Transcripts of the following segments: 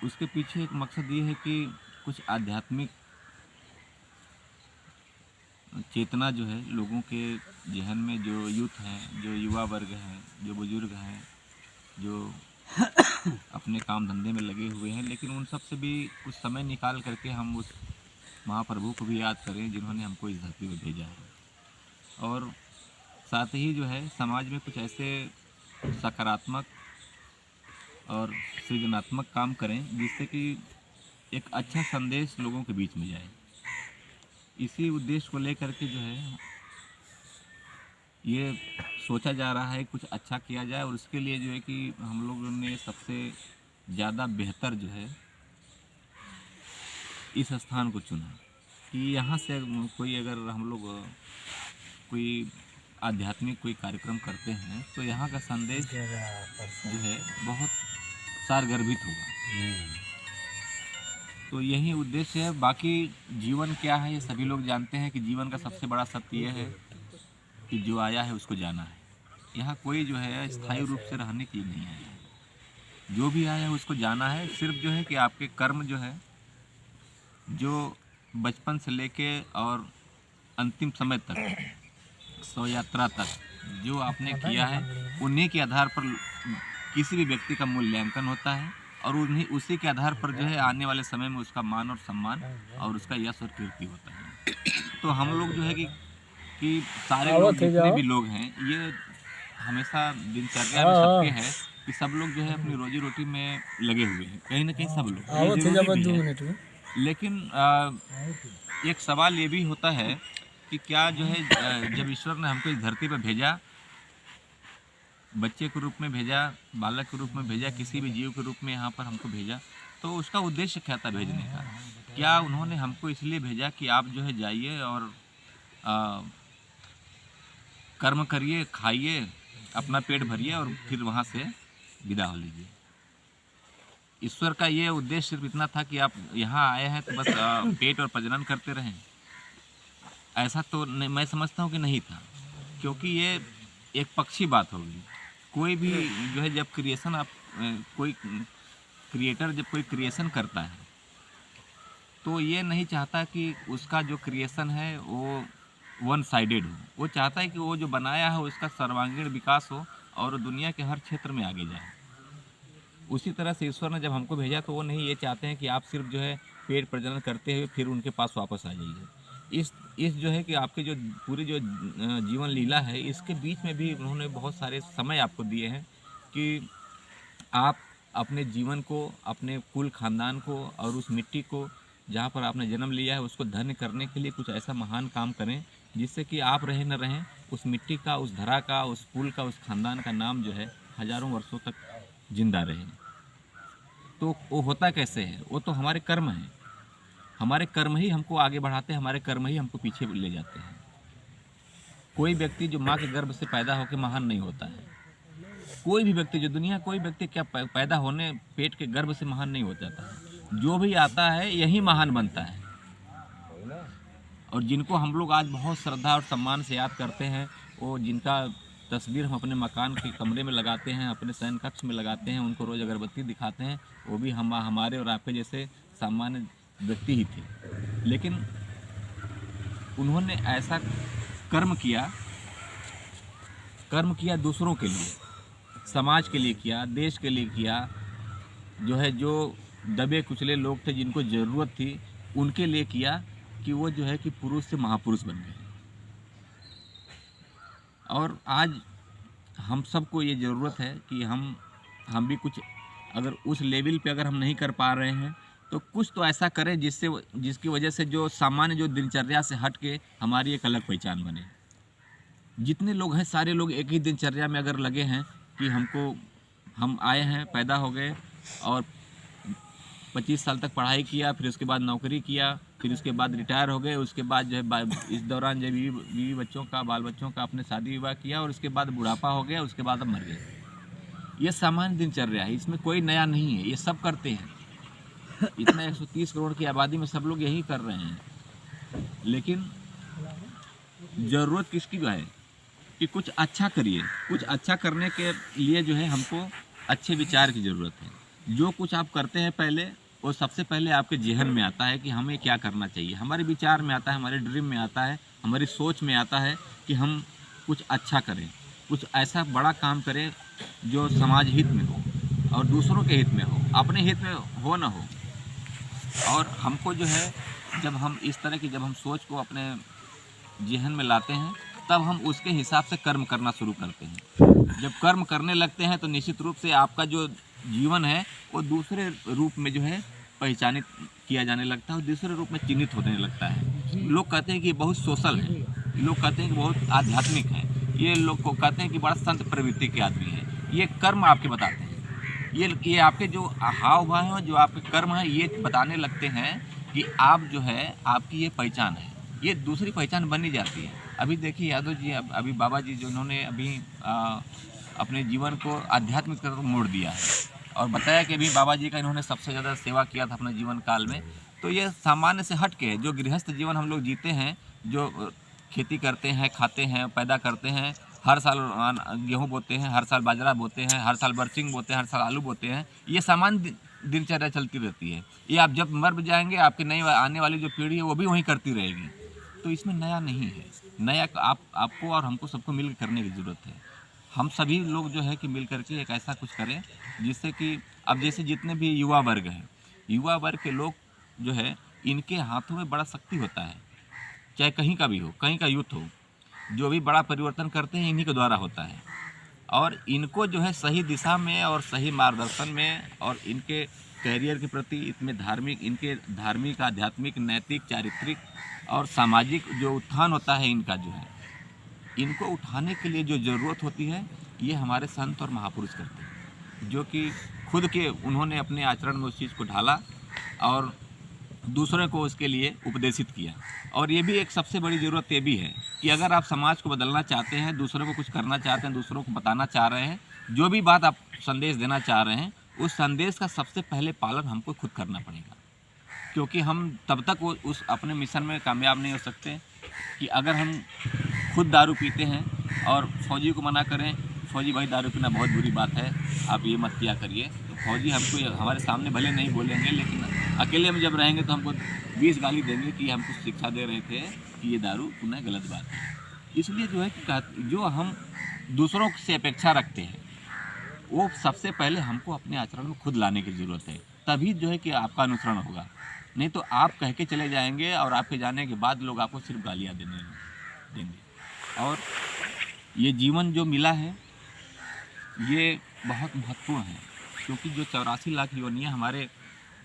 उसके पीछे एक मकसद ये है कि कुछ आध्यात्मिक चेतना जो है लोगों के जहन में, जो यूथ हैं, जो युवा वर्ग हैं, जो बुजुर्ग हैं, जो अपने काम धंधे में लगे हुए हैं, लेकिन उन सब से भी कुछ समय निकाल करके हम उस महाप्रभु को भी याद करें जिन्होंने हमको इस धरती पर भेजा है। और साथ ही जो है समाज में कुछ ऐसे सकारात्मक और सृजनात्मक काम करें जिससे कि एक अच्छा संदेश लोगों के बीच में जाए। इसी उद्देश्य को लेकर के जो है ये सोचा जा रहा है कुछ अच्छा किया जाए, और उसके लिए जो है कि हम लोगों ने सबसे ज़्यादा बेहतर जो है इस स्थान को चुना कि यहाँ से कोई अगर हम लोग कोई आध्यात्मिक कोई कार्यक्रम करते हैं तो यहाँ का संदेश जो है बहुत सारगर्भित होगा। तो यही उद्देश्य है। बाकी जीवन क्या है ये सभी लोग जानते हैं कि जीवन का सबसे बड़ा सत्य ये है कि जो आया है उसको जाना है। यहाँ कोई जो है स्थायी रूप से रहने के लिए नहीं आया है। जो भी आया है उसको जाना है। सिर्फ जो है कि आपके कर्म जो है, जो बचपन से लेके और अंतिम समय तक, शव यात्रा तक जो आपने किया है, उन्हीं के आधार पर किसी भी व्यक्ति का मूल्यांकन होता है, और उसी के आधार पर जो है आने वाले समय में उसका मान और सम्मान और उसका यश और कीर्ति होता है। तो हम लोग जो है कि सारे लोग जितने भी लोग हैं, ये हमेशा दिनचर्या में सबके है कि सब लोग जो है अपनी रोजी रोटी में लगे हुए हैं, कहीं ना कहीं सब लोग, ये जरूरी भी है। लेकिन एक सवाल ये भी होता है कि क्या जो है जब ईश्वर ने हमको इस धरती पर भेजा, बच्चे के रूप में भेजा, बालक के रूप में भेजा, किसी भी जीव के रूप में यहाँ पर हमको भेजा, तो उसका उद्देश्य क्या था भेजने का? क्या उन्होंने हमको इसलिए भेजा कि आप जो है जाइए और कर्म करिए, खाइए, अपना पेट भरिए और फिर वहाँ से विदा हो लीजिए? ईश्वर का ये उद्देश्य सिर्फ इतना था कि आप यहाँ आए हैं तो बस पेट और प्रजनन करते रहें? ऐसा तो मैं समझता हूँ कि नहीं था, क्योंकि ये एक पक्षी बात होगी। कोई भी जो है जब क्रिएशन कोई क्रिएटर जब कोई क्रिएशन करता है तो ये नहीं चाहता कि उसका जो क्रिएशन है वो वन साइडेड हो। वो चाहता है कि वो जो बनाया है उसका सर्वांगीण विकास हो और दुनिया के हर क्षेत्र में आगे जाए। उसी तरह से ईश्वर ने जब हमको भेजा तो वो नहीं ये चाहते हैं कि आप सिर्फ जो है पेट प्रजनन करते हुए फिर उनके पास वापस आ जाइए। इस जो है कि आपके जो पूरी जो जीवन लीला है, इसके बीच में भी उन्होंने बहुत सारे समय आपको दिए हैं कि आप अपने जीवन को, अपने कुल खानदान को और उस मिट्टी को जहाँ पर आपने जन्म लिया है उसको धन्य करने के लिए कुछ ऐसा महान काम करें जिससे कि आप रहें न रहें, उस मिट्टी का, उस धरा का, उस कुल का, उस खानदान का नाम जो है हजारों वर्षों तक जिंदा रहे। तो वो होता कैसे है? वो तो हमारे कर्म हैं। हमारे कर्म ही हमको आगे बढ़ाते हैं, हमारे कर्म ही हमको पीछे ले जाते हैं। कोई व्यक्ति जो माँ के गर्भ से पैदा होकर महान नहीं होता है। कोई भी व्यक्ति, जो दुनिया कोई व्यक्ति क्या पैदा होने पेट के गर्भ से महान नहीं हो जाता है। जो भी आता है यही महान बनता है। और जिनको हम लोग आज बहुत श्रद्धा और सम्मान से याद करते हैं, वो जिनका तस्वीर हम अपने मकान के कमरे में लगाते हैं, अपने शयन कक्ष में लगाते हैं, उनको रोज़ अगरबत्ती दिखाते हैं, वो भी हमारे और आपके जैसे सामान्य व्यक्ति ही थे। लेकिन उन्होंने ऐसा कर्म किया दूसरों के लिए, समाज के लिए किया, देश के लिए किया, जो दबे कुचले लोग थे जिनको ज़रूरत थी उनके लिए किया, कि वो जो है कि पुरुष से महापुरुष बन गए। और आज हम सबको ये ज़रूरत है कि हम भी कुछ, अगर उस लेवल पे अगर हम नहीं कर पा रहे हैं तो कुछ तो ऐसा करें जिसकी वजह से जो सामान्य जो दिनचर्या से हट के हमारी एक अलग पहचान बने। जितने लोग हैं सारे लोग एक ही दिनचर्या में अगर लगे हैं कि हम आए हैं, पैदा हो गए और 25 साल तक पढ़ाई किया, फिर उसके बाद नौकरी किया, फिर उसके बाद रिटायर हो गए, उसके बाद जो है इस दौरान जो बीवी बच्चों का, बाल बच्चों का अपने शादी विवाह किया और उसके बाद बुढ़ापा हो गया, उसके बाद अब मर गए। ये सामान्य दिनचर्या है, इसमें कोई नया नहीं है, ये सब करते हैं। इतना 130 करोड़ की आबादी में सब लोग यही कर रहे हैं। लेकिन ज़रूरत किसकी है कि कुछ अच्छा करिए। कुछ अच्छा करने के लिए जो है हमको अच्छे विचार की ज़रूरत है। जो कुछ आप करते हैं पहले, वो सबसे पहले आपके ज़हन में आता है कि हमें क्या करना चाहिए, हमारे विचार में आता है, हमारे ड्रीम में आता है, हमारी सोच में आता है कि हम कुछ अच्छा करें, कुछ ऐसा बड़ा काम करें जो समाज हित में हो और दूसरों के हित में हो, अपने हित में हो ना हो। और हमको जो है, जब हम इस तरह की जब हम सोच को अपने ज़हन में लाते हैं, तब हम उसके हिसाब से कर्म करना शुरू करते हैं। जब कर्म करने लगते हैं तो निश्चित रूप से आपका जो जीवन है वो दूसरे रूप में जो है पहचानित किया जाने लगता है और दूसरे रूप में चिन्हित होने लगता है। लोग कहते हैं कि बहुत सोशल है, लोग कहते हैं कि बहुत आध्यात्मिक है, ये लोग को कहते हैं कि बड़ा संत प्रवृत्ति के आदमी है। ये कर्म आपके बताते हैं, ये आपके जो हाव भाव हैं, जो आपके कर्म हैं, ये बताने लगते हैं कि आप जो है, आपकी ये पहचान है, ये दूसरी पहचान बनी जाती है। अभी देखिए यादव जी, अभी बाबा जी जो इन्होंने अभी अपने जीवन को आध्यात्मिक तरफ मोड़ दिया है और बताया कि अभी बाबा जी का इन्होंने सबसे ज़्यादा सेवा किया था अपने जीवन काल में। तो ये सामान्य से हट के है, जो गृहस्थ जीवन हम लोग जीते हैं, जो खेती करते हैं, खाते हैं, पैदा करते हैं, हर साल गेहूँ बोते हैं, हर साल बाजरा बोते हैं, हर साल बरसिंग बोते हैं, हर साल आलू बोते हैं, ये सामान्य दिनचर्या चलती रहती है। ये आप जब मर जाएंगे, आपकी नई आने वाली जो पीढ़ी है वो भी वही करती रहेगी। तो इसमें नया नहीं है, नया आपको और हमको सबको मिल करने की ज़रूरत है। हम सभी लोग जो है कि मिल करके एक ऐसा कुछ करें जिससे कि अब जैसे जितने भी युवा वर्ग हैं, युवा वर्ग के लोग जो है, इनके हाथों में बड़ा शक्ति होता है, चाहे कहीं का भी हो, कहीं का यूथ हो, जो भी बड़ा परिवर्तन करते हैं इन्हीं के द्वारा होता है। और इनको जो है सही दिशा में और सही मार्गदर्शन में और इनके कैरियर के प्रति इतने धार्मिक, इनके धार्मिक, आध्यात्मिक, नैतिक, चारित्रिक और सामाजिक जो उत्थान होता है इनका जो है, इनको उठाने के लिए जो ज़रूरत होती है, ये हमारे संत और महापुरुष करते हैं, जो कि खुद के उन्होंने अपने आचरण में उस चीज़ को ढाला और दूसरों को उसके लिए उपदेशित किया। और ये भी एक सबसे बड़ी ज़रूरत ये भी है कि अगर आप समाज को बदलना चाहते हैं, दूसरों को कुछ करना चाहते हैं, दूसरों को बताना चाह रहे हैं, जो भी बात आप संदेश देना चाह रहे हैं, उस संदेश का सबसे पहले पालन हमको खुद करना पड़ेगा। क्योंकि हम तब तक वो उस अपने मिशन में कामयाब नहीं हो सकते कि अगर हम खुद दारू पीते हैं और फौजी को मना करें, फौजी भाई दारू पीना बहुत बुरी बात है, आप ये मत किया करिए, तो फौजी हमको हमारे सामने भले नहीं बोलेंगे, लेकिन अकेले हम जब रहेंगे तो हमको 20 गाली देंगे कि हमको शिक्षा दे रहे थे कि ये दारू पुनः गलत बात है। इसलिए जो है कि जो हम दूसरों से अपेक्षा रखते हैं, वो सबसे पहले हमको अपने आचरण में खुद लाने की ज़रूरत है, तभी जो है कि आपका अनुसरण होगा। नहीं तो आप कह के चले जाएंगे और आपके जाने के बाद लोग आपको सिर्फ गालियाँ देंगे। और ये जीवन जो मिला है ये बहुत महत्वपूर्ण है, क्योंकि जो 84 लाख योनियाँ हमारे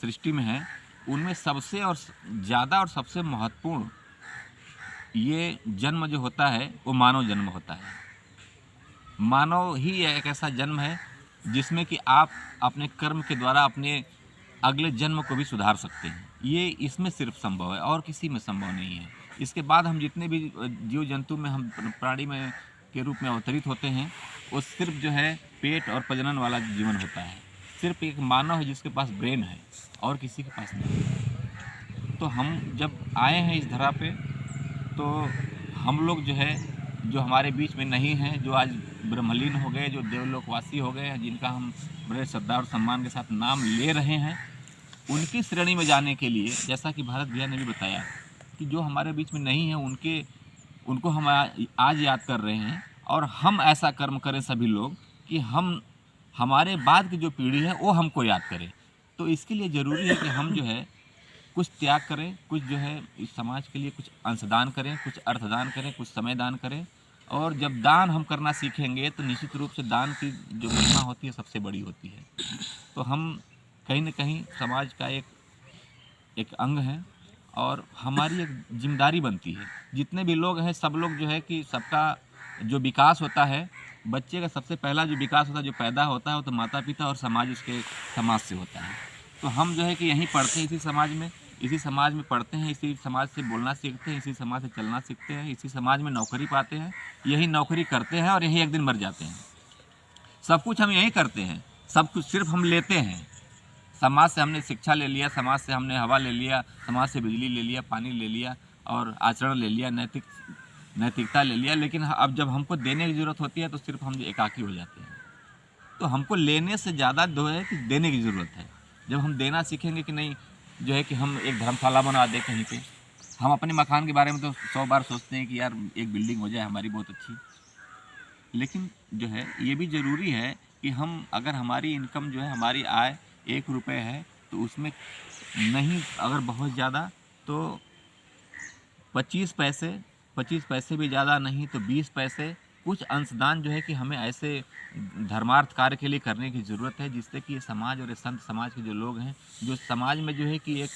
सृष्टि में हैं, उनमें सबसे और ज़्यादा और सबसे महत्वपूर्ण ये जन्म जो होता है वो मानव जन्म होता है। मानव ही एक ऐसा जन्म है जिसमें कि आप अपने कर्म के द्वारा अपने अगले जन्म को भी सुधार सकते हैं। ये इसमें सिर्फ संभव है और किसी में संभव नहीं है। इसके बाद हम जितने भी जीव जंतु में हम प्राणी में के रूप में अवतरित होते हैं, वो सिर्फ जो है पेट और प्रजनन वाला जीवन होता है। सिर्फ एक मानव है जिसके पास ब्रेन है और किसी के पास नहीं है। तो हम जब आए हैं इस धरा पे, तो हम लोग जो है, जो हमारे बीच में नहीं हैं, जो आज ब्रह्मलीन हो गए, जो देवलोकवासी हो गए हैं, जिनका हम बड़े श्रद्धा और सम्मान के साथ नाम ले रहे हैं, उनकी श्रेणी में जाने के लिए, जैसा कि भारत भैया ने भी बताया कि जो हमारे बीच में नहीं है उनको हम आज याद कर रहे हैं। और हम ऐसा कर्म करें सभी लोग कि हमारे बाद की जो पीढ़ी है वो हमको याद करे। तो इसके लिए ज़रूरी है कि हम जो है कुछ त्याग करें, कुछ जो है इस समाज के लिए कुछ अंशदान करें, कुछ अर्थदान करें, कुछ समय दान करें। और जब दान हम करना सीखेंगे तो निश्चित रूप से दान की जो महिमा होती है सबसे बड़ी होती है। तो हम कहीं न कहीं समाज का एक अंग हैं और हमारी एक जिम्मेदारी बनती है। जितने भी लोग हैं सब लोग जो है कि सबका जो विकास होता है, बच्चे का सबसे पहला जो विकास होता है, जो पैदा होता है, वो तो माता पिता और समाज, उसके समाज से होता है। तो हम जो है कि यहीं पढ़ते हैं, इसी समाज में पढ़ते हैं, इसी समाज से बोलना सीखते हैं, इसी समाज से चलना सीखते हैं, इसी समाज में नौकरी पाते हैं, यही नौकरी करते हैं और यही एक दिन मर जाते हैं। सब कुछ हम यहीं करते हैं, सब कुछ सिर्फ हम लेते हैं। समाज से हमने शिक्षा ले लिया, समाज से हमने हवा ले लिया, समाज से बिजली ले लिया, पानी ले लिया और आचरण ले लिया, नैतिकता ले लिया। लेकिन अब जब हमको देने की ज़रूरत होती है तो सिर्फ हम एकाकी हो जाते हैं। तो हमको लेने से ज़्यादा जो है कि देने की ज़रूरत है। जब हम देना सीखेंगे कि नहीं जो है कि हम एक धर्मशाला बना दें कहीं पे, हम अपने मकान के बारे में तो 100 बार सोचते हैं कि यार एक बिल्डिंग हो जाए हमारी बहुत अच्छी, लेकिन जो है ये भी ज़रूरी है कि हम अगर हमारी इनकम जो है हमारी आय 1 रुपये है तो उसमें नहीं अगर बहुत ज़्यादा तो 25 पैसे भी ज़्यादा नहीं तो 20 पैसे कुछ अंशदान जो है कि हमें ऐसे धर्मार्थ कार्य के लिए करने की ज़रूरत है, जिससे कि ये समाज और ये संत समाज के जो लोग हैं, जो समाज में जो है कि एक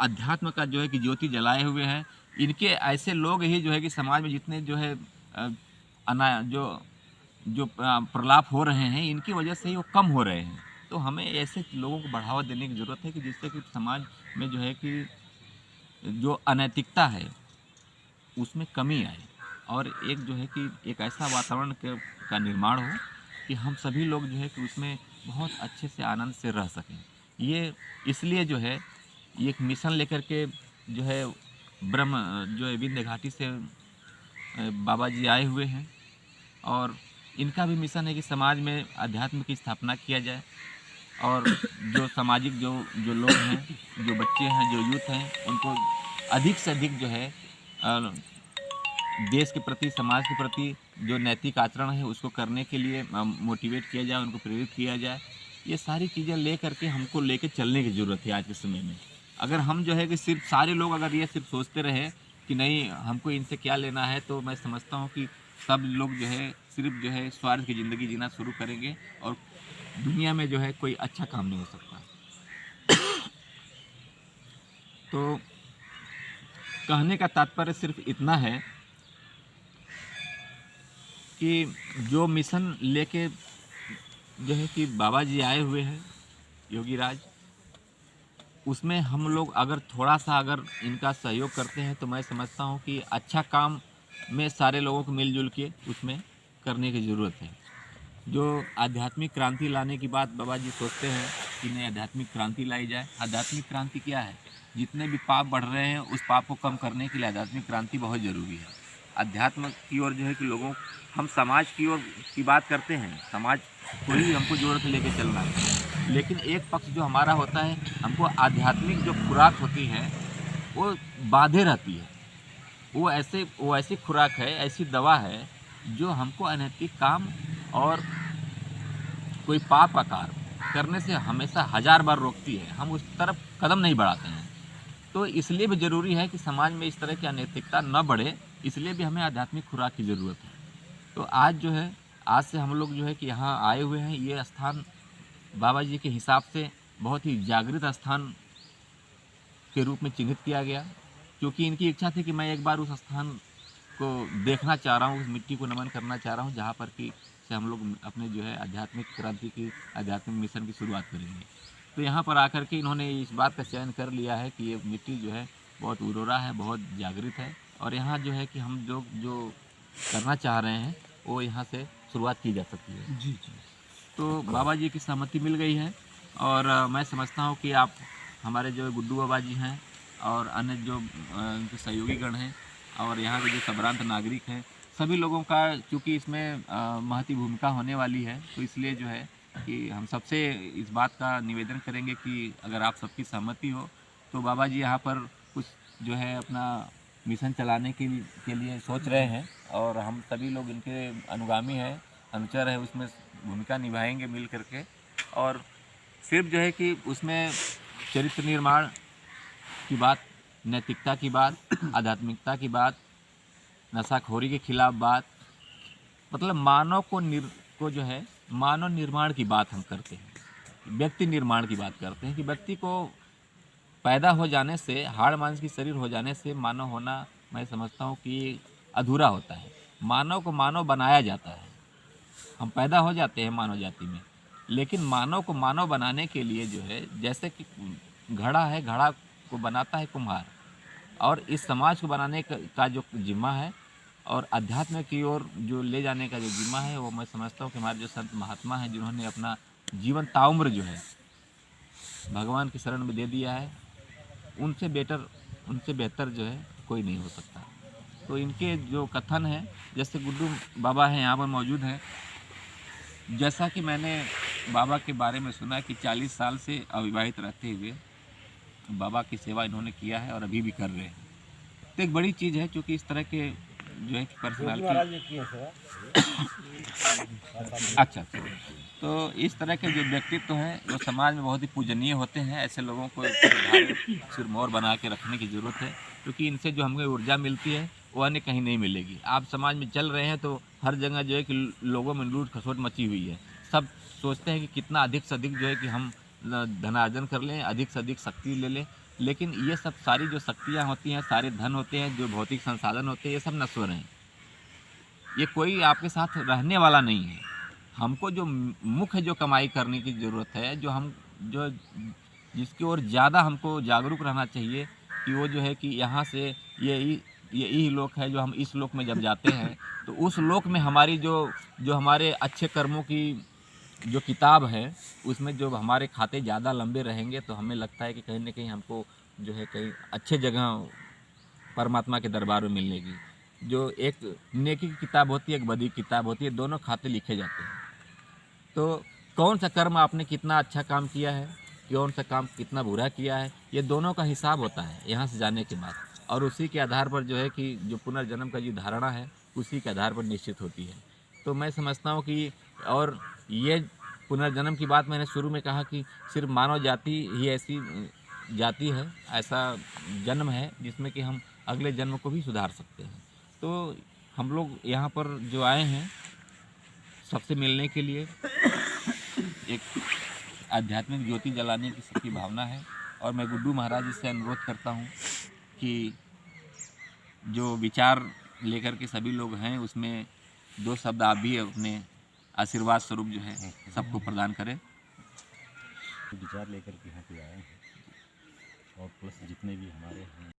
अध्यात्म का जो है कि ज्योति जलाए हुए हैं, इनके ऐसे लोग ही जो है कि समाज में जितने जो है अ, अना जो जो प्रलाप हो रहे हैं, इनकी वजह से ही वो कम हो रहे हैं। तो हमें ऐसे लोगों को बढ़ावा देने की ज़रूरत है कि जिससे कि समाज में जो है कि जो अनैतिकता है उसमें कमी आए और एक जो है कि एक ऐसा वातावरण का निर्माण हो कि हम सभी लोग जो है कि उसमें बहुत अच्छे से आनंद से रह सकें। ये इसलिए जो है ये एक मिशन लेकर के जो है ब्रह्म जो है विंध्य घाटी से बाबा जी आए हुए हैं और इनका भी मिशन है कि समाज में अध्यात्म की स्थापना किया जाए और जो सामाजिक जो लोग हैं, जो बच्चे हैं, जो यूथ हैं, उनको अधिक से अधिक जो है देश के प्रति, समाज के प्रति जो नैतिक आचरण है उसको करने के लिए मोटिवेट किया जाए, उनको प्रेरित किया जाए। ये सारी चीज़ें ले करके हमको लेके चलने की ज़रूरत है आज के समय में। अगर हम जो है कि सिर्फ सारे लोग अगर ये सिर्फ सोचते रहे कि नहीं हमको इनसे क्या लेना है, तो मैं समझता हूँ कि सब लोग जो है सिर्फ जो है स्वार्थ की ज़िंदगी जीना शुरू करेंगे और दुनिया में जो है कोई अच्छा काम नहीं हो सकता। तो कहने का तात्पर्य सिर्फ इतना है कि जो मिशन लेके जो है कि बाबा जी आए हुए हैं योगी राज, उसमें हम लोग अगर थोड़ा सा अगर इनका सहयोग करते हैं तो मैं समझता हूँ कि अच्छा काम में सारे लोगों को मिलजुल के उसमें करने की ज़रूरत है। जो आध्यात्मिक क्रांति लाने की बात बाबा जी सोचते हैं कि नहीं आध्यात्मिक क्रांति लाई जाए। आध्यात्मिक क्रांति क्या है? जितने भी पाप बढ़ रहे हैं उस पाप को कम करने के लिए आध्यात्मिक क्रांति बहुत ज़रूरी है। अध्यात्म की ओर जो है कि लोगों हम समाज की ओर की बात करते हैं, समाज को ही हमको जोड़ के लेके चलना है, लेकिन एक पक्ष जो हमारा होता है हमको आध्यात्मिक जो खुराक होती है वो बांधे रहती है। वो ऐसी खुराक है, ऐसी दवा है जो हमको अनैतिक काम और कोई पाप का कार्य करने से हमेशा 1000 बार रोकती है। हम उस तरफ कदम नहीं बढ़ाते हैं। तो इसलिए भी ज़रूरी है कि समाज में इस तरह की अनैतिकता न बढ़े, इसलिए भी हमें आध्यात्मिक खुराक की ज़रूरत है। तो आज जो है आज से हम लोग जो है कि यहाँ आए हुए हैं। ये स्थान बाबा जी के हिसाब से बहुत ही जागृत स्थान के रूप में चिन्हित किया गया, क्योंकि इनकी इच्छा थी कि मैं एक बार उस स्थान को देखना चाह रहा हूँ, उस मिट्टी को नमन करना चाह रहा हूँ जहाँ पर कि से हम लोग अपने जो है आध्यात्मिक क्रांति की आध्यात्मिक मिशन की शुरुआत करेंगे। तो यहाँ पर आकर के इन्होंने इस बात का चयन कर लिया है कि ये मिट्टी जो है बहुत उर्वरा है, बहुत जागृत है और यहाँ जो है कि हम जो करना चाह रहे हैं वो यहाँ से शुरुआत की जा सकती है। जी जी। तो बाबा जी की सहमति मिल गई है और मैं समझता हूँ कि आप हमारे जो गुड्डू बाबा जी हैं और अन्य जो उनके सहयोगी गण हैं और यहाँ के जो संभ्रांत नागरिक हैं, सभी लोगों का चूँकि इसमें महती भूमिका होने वाली है, तो इसलिए जो है कि हम सबसे इस बात का निवेदन करेंगे कि अगर आप सबकी सहमति हो तो बाबा जी यहाँ पर कुछ जो है अपना मिशन चलाने के लिए सोच रहे हैं और हम सभी लोग इनके अनुगामी हैं, अनुचर है, उसमें भूमिका निभाएंगे मिल करके। और सिर्फ जो है कि उसमें चरित्र निर्माण की बात, नैतिकता की बात, आध्यात्मिकता की बात, नशाखोरी के खिलाफ बात, मतलब मानव को जो है मानव निर्माण की बात हम करते हैं, व्यक्ति निर्माण की बात करते हैं कि व्यक्ति को पैदा हो जाने से, हाड़ मांस की शरीर हो जाने से मानव होना मैं समझता हूँ कि अधूरा होता है। मानव को मानव बनाया जाता है। हम पैदा हो जाते हैं मानव जाति में, लेकिन मानव को मानव बनाने के लिए जो है जैसे कि घड़ा है, घड़ा को बनाता है कुम्हार, और इस समाज को बनाने का जो जिम्मा है और अध्यात्म की ओर जो ले जाने का जो जिम्मा है वो मैं समझता हूँ कि हमारे जो संत महात्मा हैं जिन्होंने अपना जीवन ताउम्र जो है भगवान की शरण में दे दिया है, उनसे बेहतर जो है कोई नहीं हो सकता। तो इनके जो कथन है, जैसे गुड्डू बाबा हैं यहाँ पर मौजूद हैं, जैसा कि मैंने बाबा के बारे में सुना कि 40 साल से अविवाहित रहते हुए बाबा की सेवा इन्होंने किया है और अभी भी कर रहे हैं। तो एक बड़ी चीज़ है, क्योंकि इस तरह के जो है पर्सनालिटी अच्छा, तो इस तरह के जो व्यक्तित्व हैं वो समाज में बहुत ही पूजनीय होते हैं। ऐसे लोगों को सिरमौर बना के रखने की ज़रूरत है, क्योंकि इनसे जो हमें ऊर्जा मिलती है वो अन्य कहीं नहीं मिलेगी। आप समाज में चल रहे हैं तो हर जगह जो है कि लोगों में लूट खसोट मची हुई है। सब सोचते हैं कि कितना अधिक से अधिक जो है कि हम धनार्जन कर लें, अधिक से अधिक शक्ति ले लें, लेकिन ये सब सारी जो शक्तियाँ होती हैं, सारे धन होते हैं, जो भौतिक संसाधन होते हैं, ये सब नश्वर हैं। ये कोई आपके साथ रहने वाला नहीं है। हमको जो मुख्य जो कमाई करने की ज़रूरत है, जो जिसकी ओर ज़्यादा हमको जागरूक रहना चाहिए कि वो जो है कि यहाँ से यही लोक है, जो हम इस लोक में जब जाते हैं तो उस लोक में हमारी जो हमारे अच्छे कर्मों की जो किताब है, उसमें जो हमारे खाते ज़्यादा लंबे रहेंगे तो हमें लगता है कि कहीं न कहीं हमको जो है कहीं अच्छे जगह परमात्मा के दरबार में मिलेगी। जो एक नेकी की किताब होती है, एक बदी की किताब होती है, दोनों खाते लिखे जाते हैं। तो कौन सा कर्म आपने कितना अच्छा काम किया है, कौन सा काम कितना बुरा किया है, ये दोनों का हिसाब होता है यहाँ से जाने के बाद, और उसी के आधार पर जो है कि जो पुनर्जन्म का जो धारणा है उसी के आधार पर निश्चित होती है। तो मैं समझता हूँ कि और ये पुनर्जन्म की बात मैंने शुरू में कहा कि सिर्फ मानव जाति ही ऐसी जाति है, ऐसा जन्म है जिसमें कि हम अगले जन्म को भी सुधार सकते हैं। तो हम लोग यहाँ पर जो आए हैं सबसे मिलने के लिए, एक आध्यात्मिक ज्योति जलाने की सबकी भावना है, और मैं गुड्डू महाराज जी से अनुरोध करता हूँ कि जो विचार लेकर के सभी लोग हैं उसमें 2 शब्द आप भी अपने आशीर्वाद स्वरूप जो है सबको प्रदान करें। विचार लेकर के यहाँ पे आए हैं और प्लस जितने भी हमारे हैं